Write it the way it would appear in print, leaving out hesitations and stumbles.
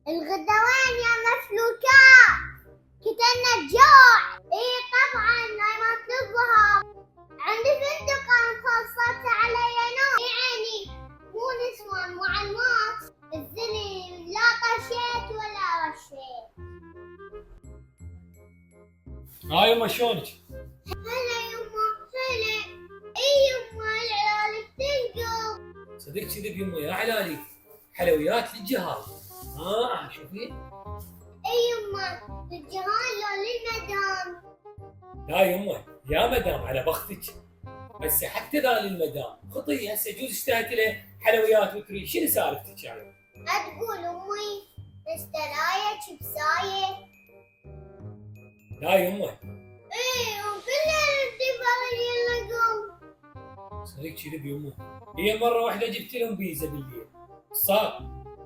الغدا وين يا مفلوكات؟ كتلنا الجوع. ايه طبعا لا ما تطلبها. عندي فندقة مخلصت علي نوم يعني مو نسوان معلمات الزلم لا طشيت ولا رشيت. هاي يما شلونك؟ هلا يما هلا. اي يما العيال تنقل. صدق كذب يما يا علالي، حلويات للجهاز. شوفي. اي يما للجهال لو للمدام. لا يما يا مدام على بختك، هسه حتى ذا للمدام خطيه، هسه جوز اشتهت له حلويات وتريد، شنو سالفتك يعني؟ تقول امي نستلاية شبساية. لا يما ايه وكلها الدبر يلا قوم. صدق كذب يما، هي مره واحده جبت لهم بيتزا بالليل صار